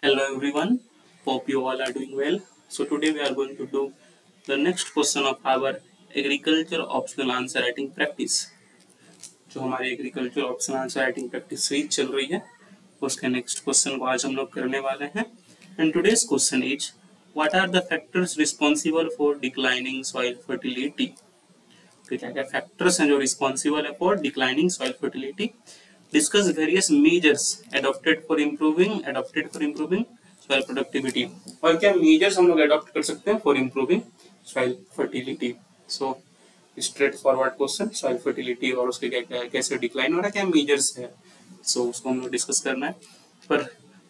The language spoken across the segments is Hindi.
Hello everyone, hope you all are doing well. So today we are going to do the next question of our agriculture optional answer writing practice. जो हमारी agriculture optional answer writing practice series चल रही है उसके नेक्स्ट क्वेश्चन को आज हम लोग करने वाले हैं. And today's question is what are the factors responsible for declining soil fertility. तो क्या क्या फैक्टर्स हैं जो रिस्पॉन्सिबल है for declining soil fertility. Discuss various measures adopted for improving soil productivity. और क्या measures हम लोग adopt कर सकते हैं for improving soil fertility. So straight forward question, soil fertility और उसके क्या कैसे डिक्लाइन हो रहा है, क्या measures है, so उसको हम लोग डिस्कस करना है. पर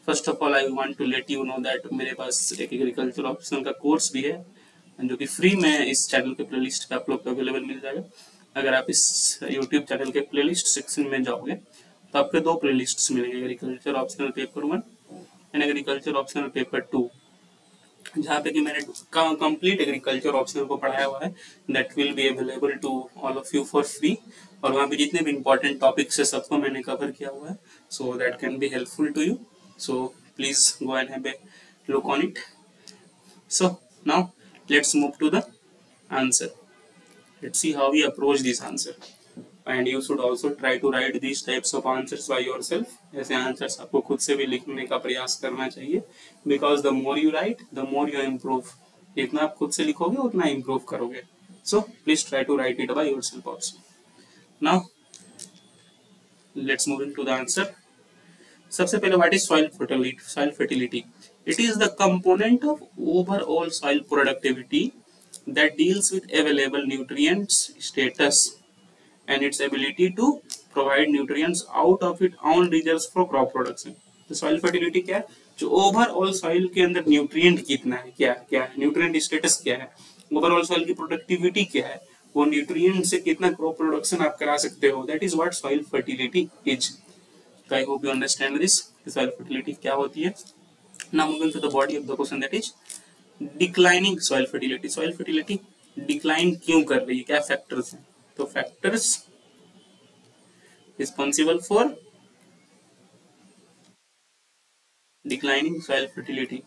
first of all I want to let you know that मेरे पास एक एग्रीकल्चर ऑप्शनल का कोर्स भी है जो कि फ्री में इस चैनल के प्लेलिस्ट पे आप लोग को अवेलेबल मिल जाएगा. अगर आप इस यूट्यूब चैनल के प्लेलिस्ट सेक्शन में जाओगे तो आपके दो प्लेलिस्ट्स मिलेंगे, agriculture optional paper 1 and agriculture optional paper 2, जहाँ पे कि मैंने कंप्लीट एग्रीकल्चर ऑप्शनल को पढ़ाया हुआ है. That will be available to all of you for free. और वहाँ पे जितने भी इंपॉर्टेंट टॉपिक्स है सबको मैंने कवर किया हुआ है, so that can be helpful to you. So please go and have a look on it. So now let's move to the answer. Let's see how we approach this answer. And you should also try to write these types of answers by yourself. ऐसे answers आपको खुद से भी लिखने का प्रयास करना चाहिए, because the more you write, the more you improve. जितना आप खुद से लिखोगे उतना improve करोगे. So please try to write it by yourself also. Now let's move into the answer. सबसे पहले what is soil fertility? It is the component of overall soil productivity that deals with available nutrients status and its ability to provide nutrients out of its own reserves for crop production. तो soil fertility क्या है? जो overall soil के अंदर nutrient कितना है, क्या है, nutrient status क्या है, overall soil की productivity क्या है, वो nutrient से कितना crop production आप करा सकते हो, that is what soil fertility is. So I hope you understand this. Soil fertility क्या होती है. Now moving to the body of the question, that is declining soil fertility. Soil fertility decline क्यों कर रही है, क्या factors हैं. तो factors responsible for declining soil fertility.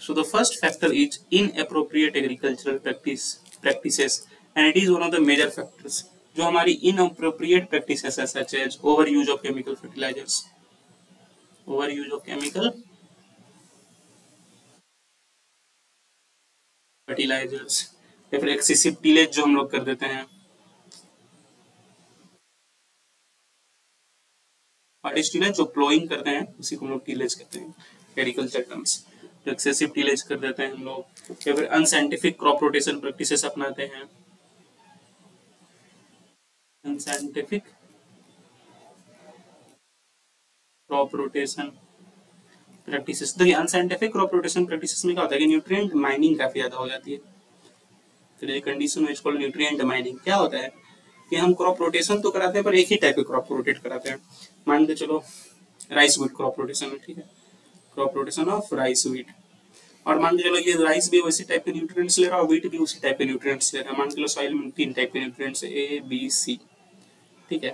So the first factor is inappropriate agricultural practices, and it is one of the major factors. जो हमारी inappropriate practices है, such as overuse of chemical fertilizers, overuse of chemical fertilizers, या फिर excessive tillage जो हम लोग कर देते हैं. What is tillage? जो प्लोइंग करते हैं उसी को हम लोग टीलेज कहते हैं एग्रीकल्चर टर्म्स. जो एक्सेसिव टीलेज कर देते हैं हम लोग, या फिर अनसाइंटिफिक क्रॉप रोटेशन प्रैक्टिसेस अपनाते हैं. Unscientific crop rotation practices. देखिए अनसाइंटिफिक क्रॉप रोटेशन प्रैक्टिसेस में क्या होता है कि न्यूट्रिएंट माइनिंग काफी ज्यादा हो जाती है. तो ये condition is called nutrient mining. क्या होता है कि हम क्रॉप रोटेशन तो कराते हैं पर एक ही टाइप के क्रॉप रोटेट कराते हैं. मान के चलो राइस वीट क्रॉप रोटेशन है, ठीक है, crop rotation of rice wheat. और मान के चलो ये राइस भी उसी टाइप के न्यूट्रिएंट्स ले रहा है और वीट भी उसी टाइप के न्यूट्रिएंट्स ले रहा है. मान के चलो सॉइल में 3 टाइप के न्यूट्रिएंट्स ए बी सी, ठीक है.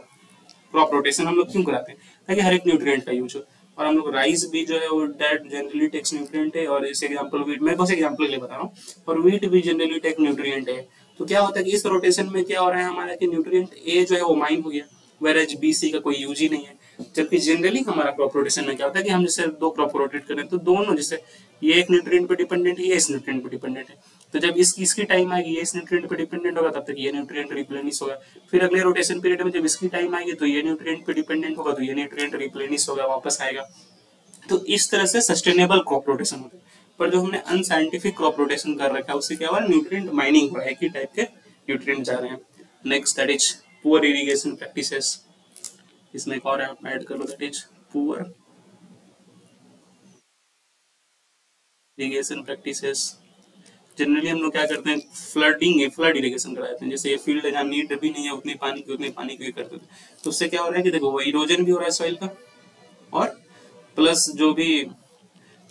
क्रॉप रोटेशन हम लोग क्यों कराते हैं, ताकि हर एक न्यूट्रिएंट का यूज हो. और हम लोग राइस भी जो है वो दैट जनरली टेक्स न्यूट्रिएंट है, और इस एग्जांपल वीट, मैं बस एग्जांपल ले बता रहा हूँ, और वीट भी जनरली टेक न्यूट्रिएंट है. तो क्या होता है कि इस रोटेशन में क्या हो रहा है हमारा कि न्यूट्रिएंट ए जो है वो माइन हो गया, वेरेज बी सी का कोई यूज ही नहीं है. जबकि जनरली हमारा क्रॉप रोटेशन में क्या होता है कि हम जैसे दो क्रॉप रोटेट करें तो दोनों, जैसे ये एक न्यूट्रिएंट पे डिपेंडेंट है, ये इस न्यूट्रिएंट पे डिपेंडेंट है. तो जब इसकी टाइम आएगी ये इस न्यूट्रिएंट पे डिपेंडेंट होगा, तब तक ये न्यूट्रिएंट रिप्लेनिश होगा. फिर अगले रोटेशन पीरियड में जब इसकी टाइम आएगी तो ये न्यूट्रिएंट पे डिपेंडेंट होगा, तो ये न्यूट्रिएंट रिप्लेनिश होगा, वापस आएगा. तो इस तरह से सस्टेनेबल क्रॉप रोटेशन होता है. पर जो हमने अनसाइंटिफिक क्रॉप रोटेशन कर रखा है उससे क्या हुआ, न्यूट्रिएंट माइनिंग हो रहा है, एक ही टाइप के न्यूट्रिएंट जा रहे हैं. Next that is poor irrigation practices. इसमें एक और ऐड कर लो, that is poor irrigation practices. Generally हम लोग क्या करते हैं, फ्लड इरिगेशन कराते हैं. जैसे ये फील्ड है जहाँ नीड भी नहीं है उतनी पानी की करते हैं. तो उससे क्या हो रहा है कि देखो वो इरोजन भी हो रहा है सॉइल का, और प्लस जो भी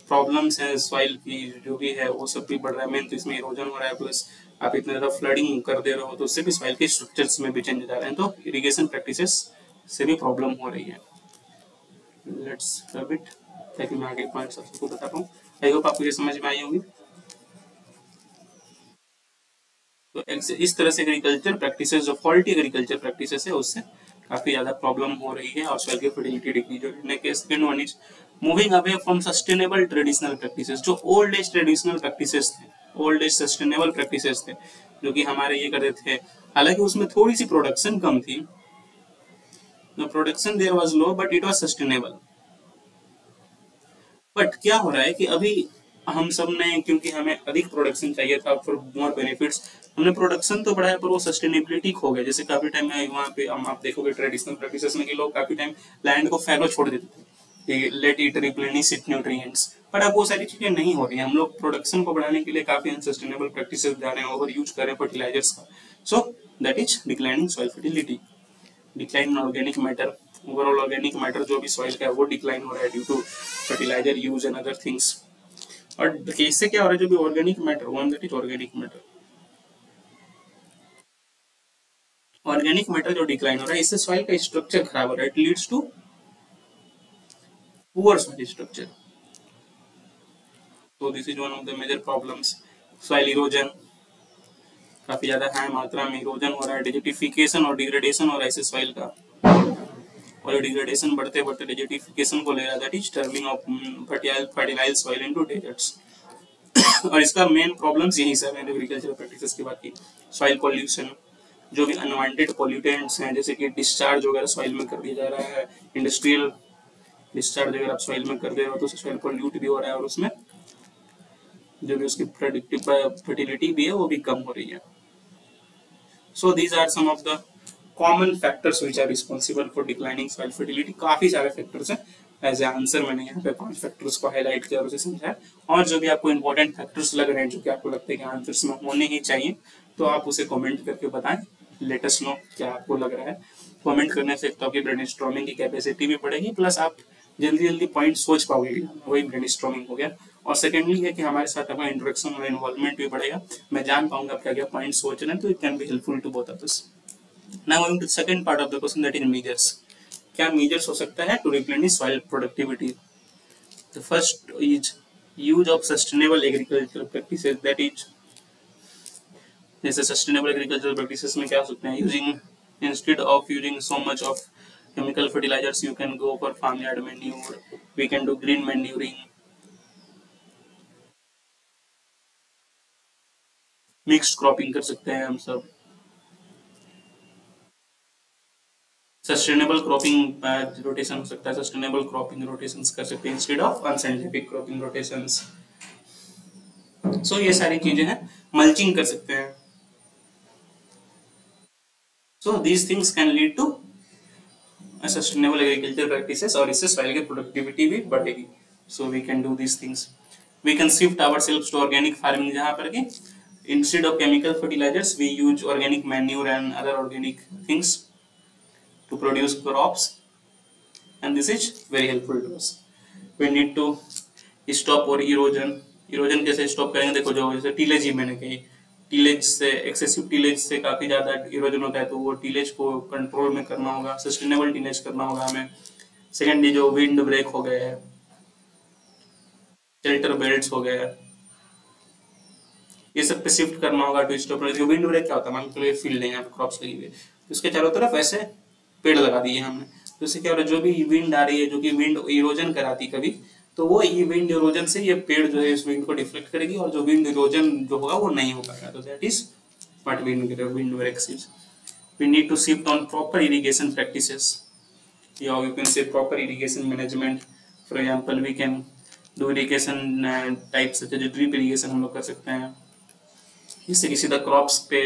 प्रॉब्लम्स है सॉइल की जो भी है वो सब भी बढ़ रहा है. मेन तो इसमें इरोजन हो रहा है, प्लस आप इतना ज़्यादा फ्लडिंग कर दे रहे हो तो उससे भी सॉइल के स्ट्रक्चर्स में भी चेंज आ रहे हैं. तो इरिगेशन प्रैक्टिसेस से भी प्रॉब्लम हो रही है. लेट्स हैव इट ताकि मैं आगे पॉइंट्स आपको बता पाऊँ। आई होप आपको ये समझ में आई होगी। तो इस तरह से एग्रीकल्चर प्रैक्टिसेस, जो फॉल्टी एग्रीकल्चर प्रैक्टिसेस है उससे काफी ज्यादा प्रॉब्लम हो रही है और सॉइल की फर्टिलिटी डिक्रीज हो रही है। Second one is moving away from sustainable traditional practices. जो ओल्ड एज ट्रेडिशनल प्रैक्टिसेस थे, ओल्ड एज सस्टेनेबल प्रैक्टिसेस थे जो कि हमारे ये करते थे, हालांकि उसमें थोड़ी सी प्रोडक्शन कम थी, production there was low but it was sustainable. But क्या हो रहा है कि अभी हम सब ने, क्योंकि हमें अधिक प्रोडक्शन चाहिए था फॉर मोर बेनिफिट्स, हमने प्रोडक्शन तो बढ़ाया पर वो सस्टेनेबिलिटी खो गया। जैसे काफी टाइम में वहाँ पे हम आप देखोगे ट्रेडिशनल प्रैक्टिसेस में कि लोग काफी टाइम लैंड को फैलो छोड़ देते थे कि let it replenish it nutrients, पर अब वो सारी चीजें नहीं हो रही हैं। हम लोग प्रोडक्शन को बढ़ाने के लिए काफी अनसस्टेनेबल प्रैक्टिसेस जा रहे हैं, ओवर यूज कर रहे हैं फर्टिलाइजर्स का। So that is declining soil fertility, decline in organic matter, overall organic matter जो भी सॉइल का है वो डिक्लाइन हो रहा है due to fertilizer use and other things. और देखिए इससे क्या हो रहा है, जो भी organic matter, one that is organic matter, organic matter जो डिक्लाइन हो रहा है, इससे सॉइल का स्ट्रक्चर खराब हो रहा है। It leads to poor soil structure. तो this is one of the major problems. Soil erosion, काफी ज्यादा हाई मात्रा में इरोजन हो रहा है, डिजिटिफिकेशन और डिग्रेडेशन हो रहा है इससे सॉइल का, और डिग्रेडेशन बढ़ते बढ़ते डिजिटिफिकेशन को ले रहा है, that is turning of fertilize soil into deserts. और इसका मेन प्रॉब्लम्स यही सब है एग्रीकल्चर प्रैक्टिसेस की बात की। सॉइल पॉल्यूशन, जो भी अनवांटेड पॉल्यूटेंट्स हैं जैसे कि डिस्चार्ज वगैरह सॉइल में कर दिया जा रहा है, इंडस्ट्रियल डिस्चार्ज अगर आप सॉइल में कर दे रहे हो तो उससे सॉइल पॉल्यूट भी हो रहा है और उसमें जो भी उसकी प्रेडिक्टिव फर्टिलिटी भी है वो भी कम हो रही है। So these are some of the common factors which are responsible for declining soil fertility. काफी सारे फैक्टर्स हैं, एज ए आंसर मैंने यहाँ पे 5 फैक्टर्स को हाईलाइट किया और उसे समझाया। और जो भी आपको इंपॉर्टेंट फैक्टर्स लग रहे हैं जो कि आपको लगता है कि आंसर्स में होने ही चाहिए, तो आप उसे कमेंट करके बताएं, लेट अस नो क्या आपको लग रहा है। कमेंट करने से तो आपकी ब्रेनस्टॉर्मिंग की कैपेसिटी भी बढ़ेगी, प्लस आप जल्दी जल्दी पॉइंट सोच पाओगे, वही ब्रेनस्टॉर्मिंग हो गया। और सेकेंडली है कि हमारे साथ आपका इंट्रोडक्शन और इन्वॉल्वमेंट भी बढ़ेगा, मैं जान पाऊंगा आप क्या क्या पॉइंट सोच रहे हैं, तो it can be helpful to both of us. Now going to second part of the question, that is measures. क्या मेजर्स हो सकता है to replenish soil productivity? The first is use of sustainable agriculture practices, that is जैसे सस्टेनेबल एग्रीकल्चर प्रैक्टिसेस में क्या हो सकते हैं, using instead of using so much of chemical fertilizers you can go for farmyard manure, we can do green manuring, mixed cropping कर सकते हैं हम सब, सस्टेनेबल क्रॉपिंग रोटेशन हो सकता है, सस्टेनेबल क्रॉपिंग रोटेशंस कर सकते हैं instead of unscientific cropping rotations. So ये सारी चीजें हैं, मल्चिंग कर सकते हैं। So these things can lead to sustainable agriculture practices और इससे सॉइल की प्रोडक्टिविटी भी बढ़ेगी। So we can do this things. We can shift ourselves to organic farming, जहां पर कि instead of chemical fertilizers we use organic manure and other organic things to produce crops, and this is very helpful to us. We need to stop और erosion कैसे स्टॉप करेंगे? देखो जो जैसे टीलेज ही मैंने कही, टीलेज से एक्सेसिव टीलेज से काफी ज्यादा इरोजन होता है, तो वो टीलेज को कंट्रोल में करना होगा, सस्टेनेबल टीलेज करना होगा हमें। सेकेंडली जो विंड ब्रेक हो गए हैं, शेल्टर बेल्ट्स हो गए, ये सब पे शिफ्ट करना होगा टू स्टॉप। विंड ब्रेक क्या होता है, मान लो फील्ड है यहाँ पे क्रॉप्स लगी हुई है, तो उसके चारों तरफ ऐसे पेड़ लगा दिए हमने, तो इससे क्या हो रहा है, जो भी विंड आ रही है जो कि विंड इरोजन कराती कभी, तो वो ये विंड इरोजन से ये पेड़ जो है इस विंड को डिफ्लेक्ट करेगी और जो विंड इरोजन जो होगा वो नहीं हो पाएगा। तो that is what wind breaks is. We need to shift on proper irrigation practices, या you can say proper irrigation management. For example we can do irrigation types such as drip irrigation हम लोग कर सकते हैं, इससे कि सीधा क्रॉप्स पे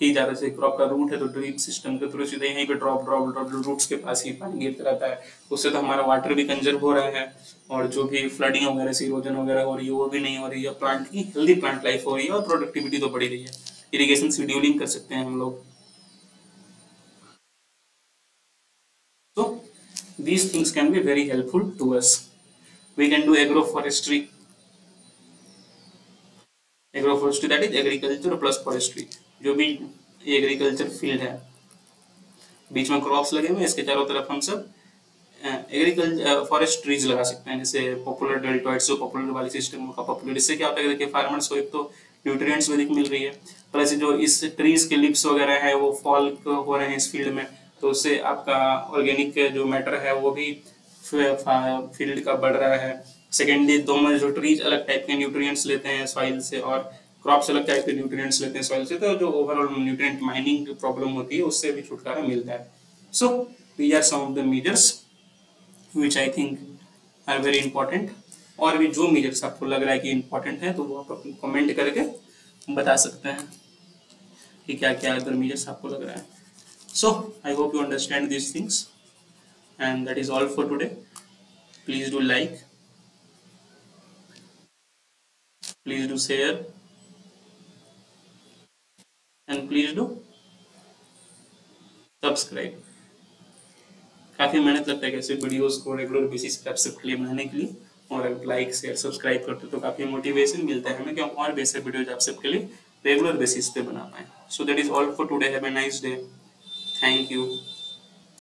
ही ज़्यादा से क्रॉप का रूट है तो ड्रिप सिस्टम के थ्रू सीधे यहीं पे ड्रॉप ड्रॉप ड्रॉप रूट्स के पास ही पानी गिरता रहता है, उससे तो हमारा वाटर भी कंजर्व हो रहा है और जो भी फ्लडिंग वगैरह से इरोजन वगैरह हो रही है वो भी नहीं हो रही है, प्लांट की हेल्दी प्लांट लाइफ हो रही है और प्रोडक्टिविटी तो बढ़ी रही है। इरिगेशन शेड्यूलिंग कर सकते हैं हम लोग। तो these things can be very helpful to us. We can do agroforestry. Agroforestry that is agriculture plus forestry. जो भी एग्रीकल्चर फील्ड है, बीच में क्रॉप्स लगे हुए, इसके चारों तरफ हम सब एग्रीकल्चर फॉरेस्ट ट्रीज लगा सकते हैं, जैसे पॉपुलर डेल्टॉइड्स, जो पॉपुलर वाली सिस्टम का पॉपुलर, इससे क्या होता है कि फार्मर्स को एक तो न्यूट्रिएंट्स अधिक मिल रही है, प्लस जो इस ट्रीज के लिप्स वगैरह है वो फॉल हो रहे हैं इस फील्ड में, तो उससे आपका ऑर्गेनिक जो मैटर है वो भी फील्ड का बढ़ रहा है। सेकेंडली दोनों जो ट्रीज अलग टाइप के न्यूट्रिएंट्स लेते हैं सॉइल से और क्रॉप्स अलग टाइप के न्यूट्रिएंट्स लेते हैं सॉइल से, तो जो ओवरऑल न्यूट्रिएंट माइनिंग प्रॉब्लम होती है उससे भी छुटकारा मिलता है। So these are some of the measures which I think are very important. और भी जो मेजर्स आपको लग रहा है कि इंपॉर्टेंट है तो वो आप कमेंट करके बता सकते हैं कि क्या क्या अदर मेजर्स आपको लग रहा है। So I hope you understand these things and that is all for today. Please do like, please do share and please do subscribe. काफ़ी मेहनत लगता है कैसे वीडियोस को रेगुलर बेसिस पे आप सबके लिए बनाने के लिए, और अगर लाइक शेयर सब्सक्राइब करते तो काफ़ी मोटिवेशन मिलता है हमें कि हम और बेहतर वीडियोज आप सबके लिए रेगुलर बेसिस पे बना पाएँ। So that is all for today. Have a nice day. Thank you.